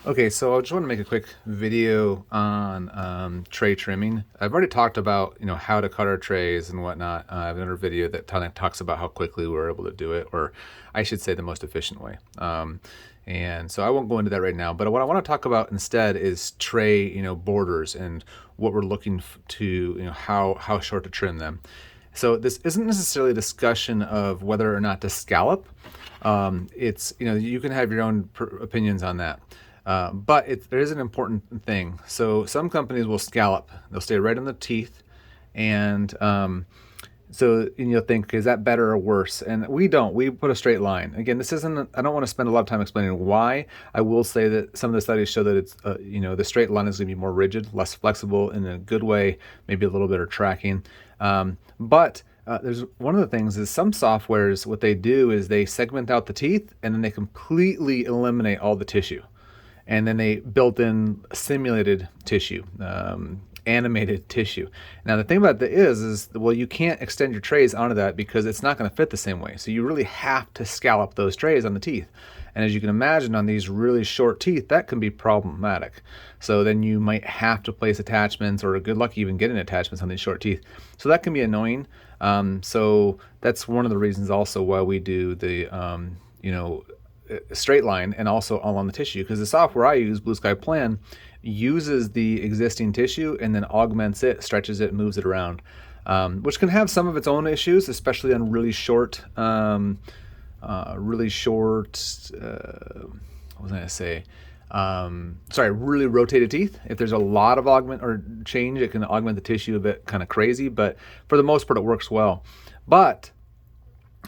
Okay, so I just want to make a quick video on tray trimming. I've already talked about how to cut our trays and whatnot. I have another video that kind of talks about how quickly we're able to do it, or I should say the most efficient way. And so I won't go into that right now. But what I want to talk about instead is tray borders and what we're looking to how short to trim them. So this isn't necessarily a discussion of whether or not to scallop. It's you can have your own opinions on that. But there is an important thing. So some companies will scallop; they'll stay right on the teeth, and you'll think, is that better or worse? And we don't. We put a straight line. Again, this isn't. I don't want to spend a lot of time explaining why. I will say that some of the studies show that it's the straight line is going to be more rigid, less flexible in a good way, maybe a little bit of tracking. But there's one of the things is some softwares, what they do is they segment out the teeth and then they completely eliminate all the tissue, and then they built in simulated tissue, animated tissue. Now the thing about that is well, you can't extend your trays onto that because it's not going to fit the same way. So you really have to scallop those trays on the teeth. And as you can imagine, on these really short teeth, that can be problematic. So then you might have to place attachments, or good luck even getting attachments on these short teeth. So that can be annoying. So that's one of the reasons also why we do the straight line and also all on the tissue, because the software I use, Blue Sky Plan, uses the existing tissue and then augments it, stretches it, moves it around, which can have some of its own issues, especially on really short, what was I going to say? Really rotated teeth. If there's a lot of augment or change, it can augment the tissue a bit kind of crazy, but for the most part, it works well. But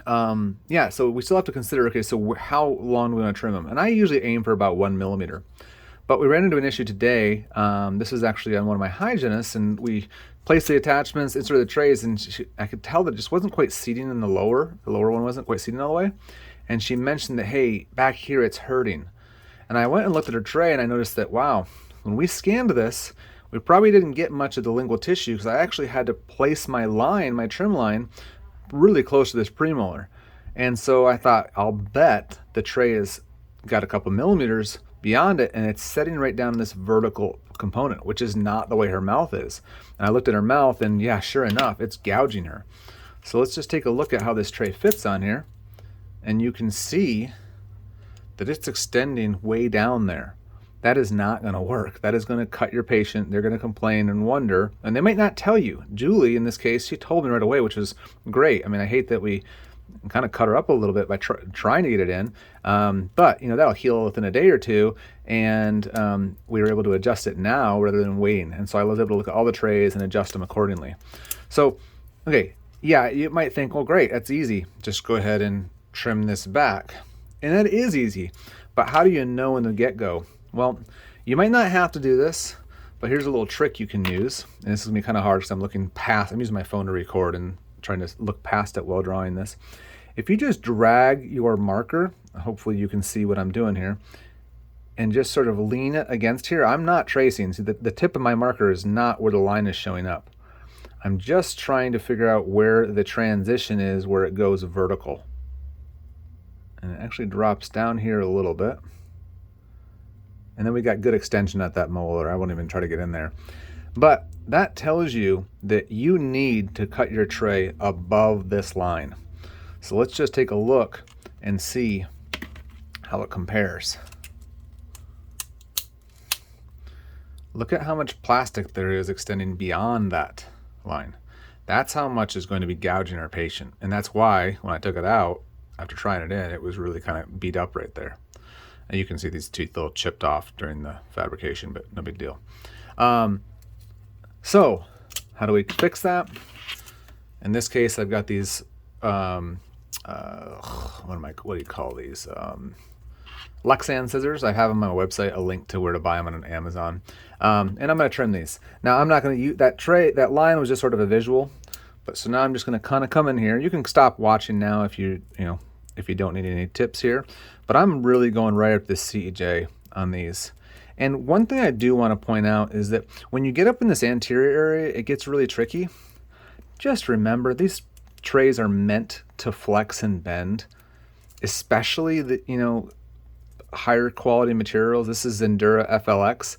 so we still have to consider, okay, so how long do we want to trim them? And I usually aim for about 1 millimeter. But we ran into an issue today. This was actually on one of my hygienists, and we placed the attachments, inserted the trays, and I could tell that it just wasn't quite seating in the lower. The lower one wasn't quite seating all the way. And she mentioned that, hey, back here it's hurting. And I went and looked at her tray, and I noticed that, wow, when we scanned this, we probably didn't get much of the lingual tissue because I actually had to place my line, my trim line, really close to this premolar. And so I thought, I'll bet the tray has got a couple millimeters beyond it, and it's setting right down this vertical component, which is not the way her mouth is. And I looked at her mouth, and yeah, sure enough, it's gouging her. So let's just take a look at how this tray fits on here, and you can see that it's extending way down there. That is not going to work. That is going to cut your patient. They're going to complain and wonder, and they might not tell you. Julie, in this case, she told me right away, which was great. I mean, I hate that we kind of cut her up a little bit by trying to get it in, but that'll heal within a day or two, and we were able to adjust it now rather than waiting. And so I was able to look at all the trays and adjust them accordingly. So, okay, yeah, you might think, well, great, that's easy. Just go ahead and trim this back, and that is easy. But how do you know in the get-go? Well, you might not have to do this, but here's a little trick you can use. And this is going to be kind of hard because I'm looking past, I'm using my phone to record and trying to look past it while drawing this. If you just drag your marker, hopefully you can see what I'm doing here, and just sort of lean it against here. I'm not tracing. See, the tip of my marker is not where the line is showing up. I'm just trying to figure out where the transition is, where it goes vertical. And it actually drops down here a little bit. And then we got good extension at that molar. I won't even try to get in there. But that tells you that you need to cut your tray above this line. So let's just take a look and see how it compares. Look at how much plastic there is extending beyond that line. That's how much is going to be gouging our patient. And that's why when I took it out, after trying it in, it was really kind of beat up right there. And you can see these teeth a little chipped off during the fabrication, but no big deal. So how do we fix that? In this case, I've got these, what do you call these? Lexan scissors. I have them on my website, a link to where to buy them on Amazon. And I'm going to trim these. Now I'm not going to use that tray. That line was just sort of a visual, but so now I'm just going to kind of come in here. You can stop watching now if you don't need any tips here, but I'm really going right up this CJ on these. And one thing I do want to point out is that when you get up in this anterior area, it gets really tricky. Just remember, these trays are meant to flex and bend, especially higher quality materials. This is Endura FLX.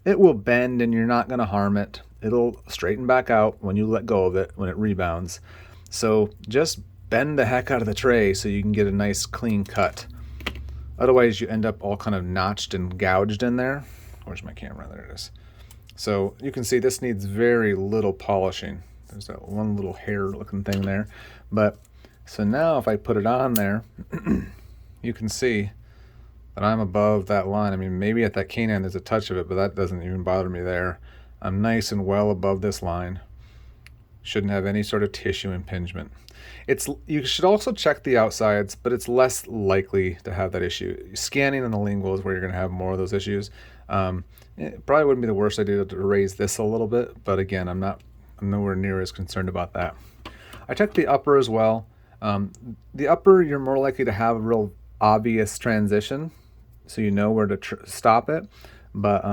It will bend and you're not going to harm it. It'll straighten back out when you let go of it, when it rebounds. So just bend the heck out of the tray so you can get a nice clean cut. Otherwise you end up all kind of notched and gouged in there. Where's my camera? There it is. So you can see this needs very little polishing. There's that one little hair looking thing there. But so now if I put it on there, you can see that I'm above that line. I mean, maybe at that canine there's a touch of it, but that doesn't even bother me there. I'm nice and well above this line. Shouldn't have any sort of tissue impingement. You should also check the outsides, but it's less likely to have that issue. Scanning in the lingual is where you're going to have more of those issues. It probably wouldn't be the worst idea to raise this a little bit, but again, I'm nowhere near as concerned about that. I checked the upper as well. The upper, you're more likely to have a real obvious transition, so you know where to stop it. But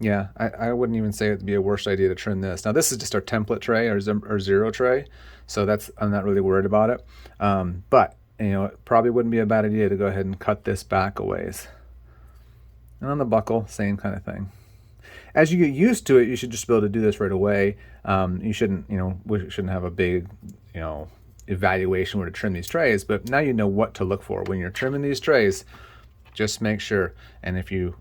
yeah, I wouldn't even say it'd be a worse idea to trim this. Now this is just our template tray, our zero tray, so I'm not really worried about it. But you know, it probably wouldn't be a bad idea to go ahead and cut this back a ways. And on the buckle, same kind of thing. As you get used to it, you should just be able to do this right away. You shouldn't, we shouldn't have a big, evaluation where to trim these trays, but now you know what to look for when you're trimming these trays. Just make sure, and if you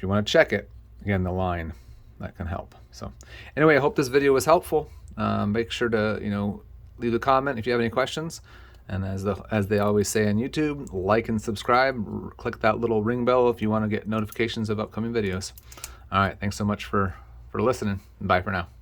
want to check it, again, the line, that can help. So anyway, I hope this video was helpful. Make sure to, leave a comment if you have any questions. And as they always say on YouTube, like and subscribe. Click that little ring bell if you want to get notifications of upcoming videos. All right, thanks so much for listening. Bye for now.